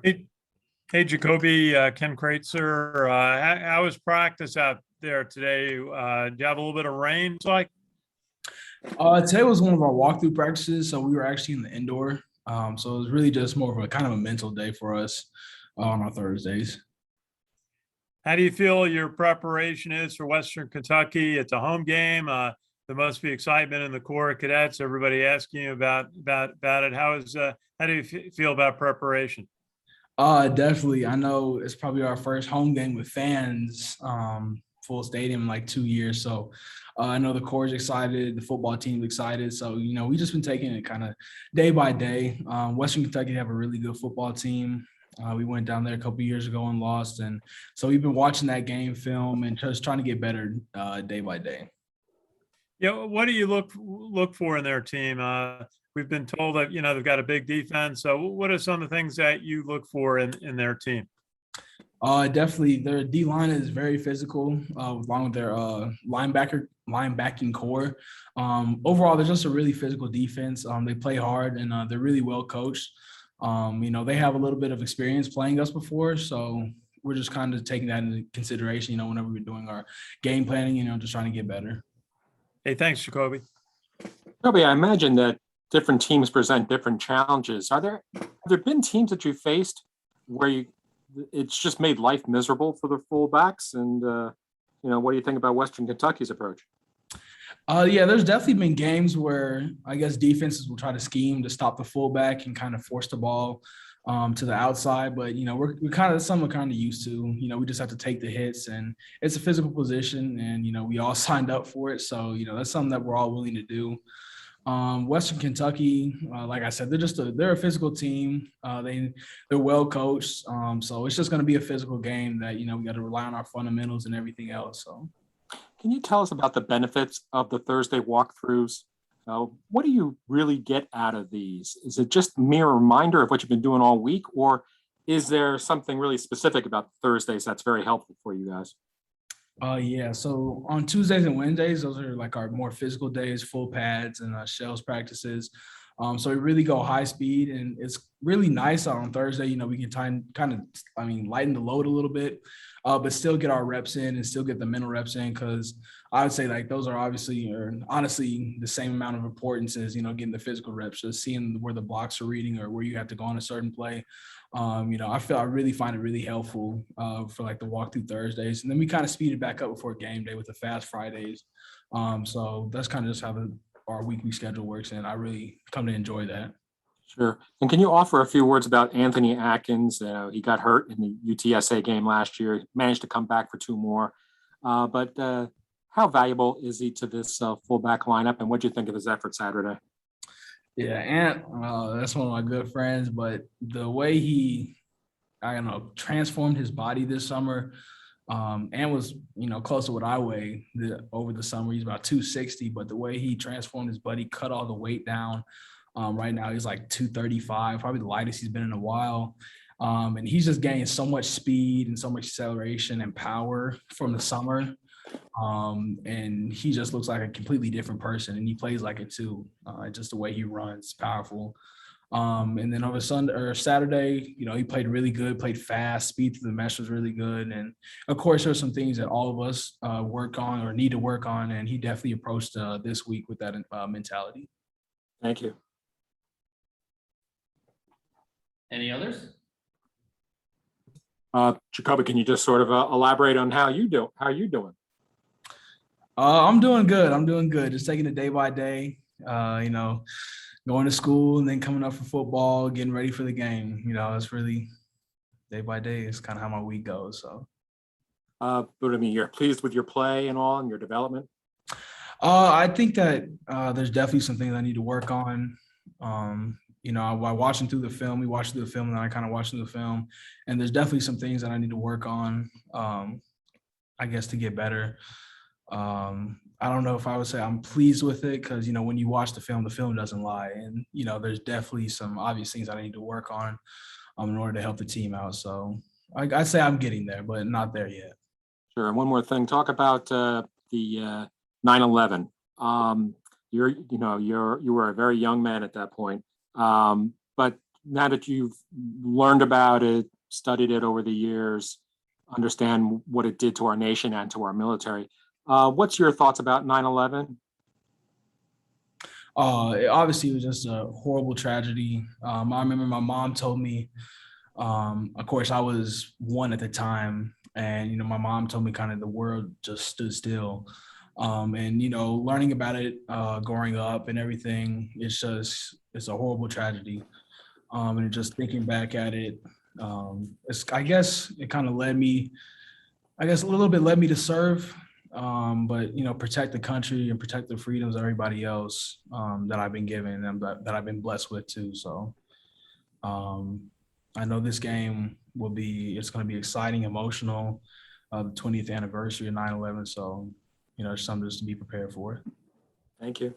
Hey, hey, Jakobi, Ken Kraetzer. How was practice out there today? Do you have a little bit of rain? It's like, Today was one of our walkthrough practices, so we were actually in the indoor. So it was really just more of a kind of a mental day for us on our Thursdays. how do you feel your preparation is for Western Kentucky? It's a home game. There must be excitement in the Corps of Cadets. Everybody asking you about it. How do you feel about preparation? Definitely. I know it's probably our first home game with fans, full stadium in like 2 years. So I know the core's excited, the football team's excited. So, we just been taking it kind of day by day. Western Kentucky have a really good football team. We went down there a couple years ago and lost. And so we've been watching that game film and just trying to get better day by day. Yeah, what do you look for in their team? We've been told that they've got a big defense. So, what are some of the things that you look for in their team? Definitely, their D line is very physical, along with their linebacking core. Overall, they're just a really physical defense. They play hard and they're really well coached. They have a little bit of experience playing us before, so we're just kind of taking that into consideration. Whenever we're doing our game planning, just trying to get better. Hey, thanks, Jakobi. Toby, I imagine that different teams present different challenges. Have there been teams that you faced where it's just made life miserable for the fullbacks? And what do you think about Western Kentucky's approach? Yeah, there's definitely been games where I guess defenses will try to scheme to stop the fullback and kind of force the ball to the outside. But we're kind of some are kind of used to. We just have to take the hits, and it's a physical position, and we all signed up for it. So that's something that we're all willing to do. Western Kentucky, like I said, they're a physical team. They're well coached. So it's just going to be a physical game that we got to rely on our fundamentals and everything else. So, can you tell us about the benefits of the Thursday walkthroughs? What do you really get out of these? Is it just a mere reminder of what you've been doing all week, or is there something really specific about Thursdays that's very helpful for you guys? Yeah. So on Tuesdays and Wednesdays, those are like our more physical days, full pads and shells practices. So we really go high speed, and it's really nice on Thursday. We can lighten the load a little bit, but still get our reps in and still get the mental reps in. Because I would say like those are obviously or honestly the same amount of importance as getting the physical reps, just seeing where the blocks are reading or where you have to go on a certain play. I really find it really helpful for like the walkthrough Thursdays, and then we kind of speed it back up before game day with the fast Fridays. So that's kind of just how our weekly schedule works, and I really come to enjoy that. Sure. And can you offer a few words about Anthony Atkins? He got hurt in the UTSA game last year. He managed to come back for two more. But how valuable is he to this fullback lineup, and what do you think of his effort Saturday? Yeah, Ant, that's one of my good friends, but the way he, transformed his body this summer, Ant was, close to what I weigh over the summer. He's about 260, but the way he transformed his body, cut all the weight down. Right now he's like 235, probably the lightest he's been in a while. And he's just gaining so much speed and so much acceleration and power from the summer. And he just looks like a completely different person, and he plays like it too. Just the way he runs, powerful. And then over Sunday or Saturday, he played really good, played fast, speed through the mesh was really good. And of course, there's some things that all of us work on or need to work on. And he definitely approached this week with that mentality. Thank you. Any others? Jakobi, can you just sort of elaborate on how you doing? I'm doing good. Just taking it day by day, going to school and then coming up for football, getting ready for the game. It's really day by day. It's kind of how my week goes. So, but I mean, you're pleased with your play and all and your development? I think that there's definitely some things I need to work on. While watching through the film, we watched through the film and then I kind of watched through the film, and there's definitely some things that I need to work on, I guess, to get better. I don't know if I would say I'm pleased with it because, when you watch the film doesn't lie. And, there's definitely some obvious things I need to work on in order to help the team out. So I'd say I'm getting there, but not there yet. Sure. And one more thing, talk about the 9/11. You were a very young man at that point. But now that you've learned about it, studied it over the years, understand what it did to our nation and to our military, what's your thoughts about 9/11? Obviously, it was just a horrible tragedy. I remember my mom told me, of course, I was 1 at the time, and my mom told me kind of the world just stood still. And learning about it, growing up and everything, it's a horrible tragedy. And just thinking back at it, I guess it kind of led me, a little bit led me to serve. But protect the country and protect the freedoms of everybody else that I've been given and that I've been blessed with too. So I know this game it's going to be exciting, emotional, the 20th anniversary of 9/11. So, it's something just to be prepared for. Thank you.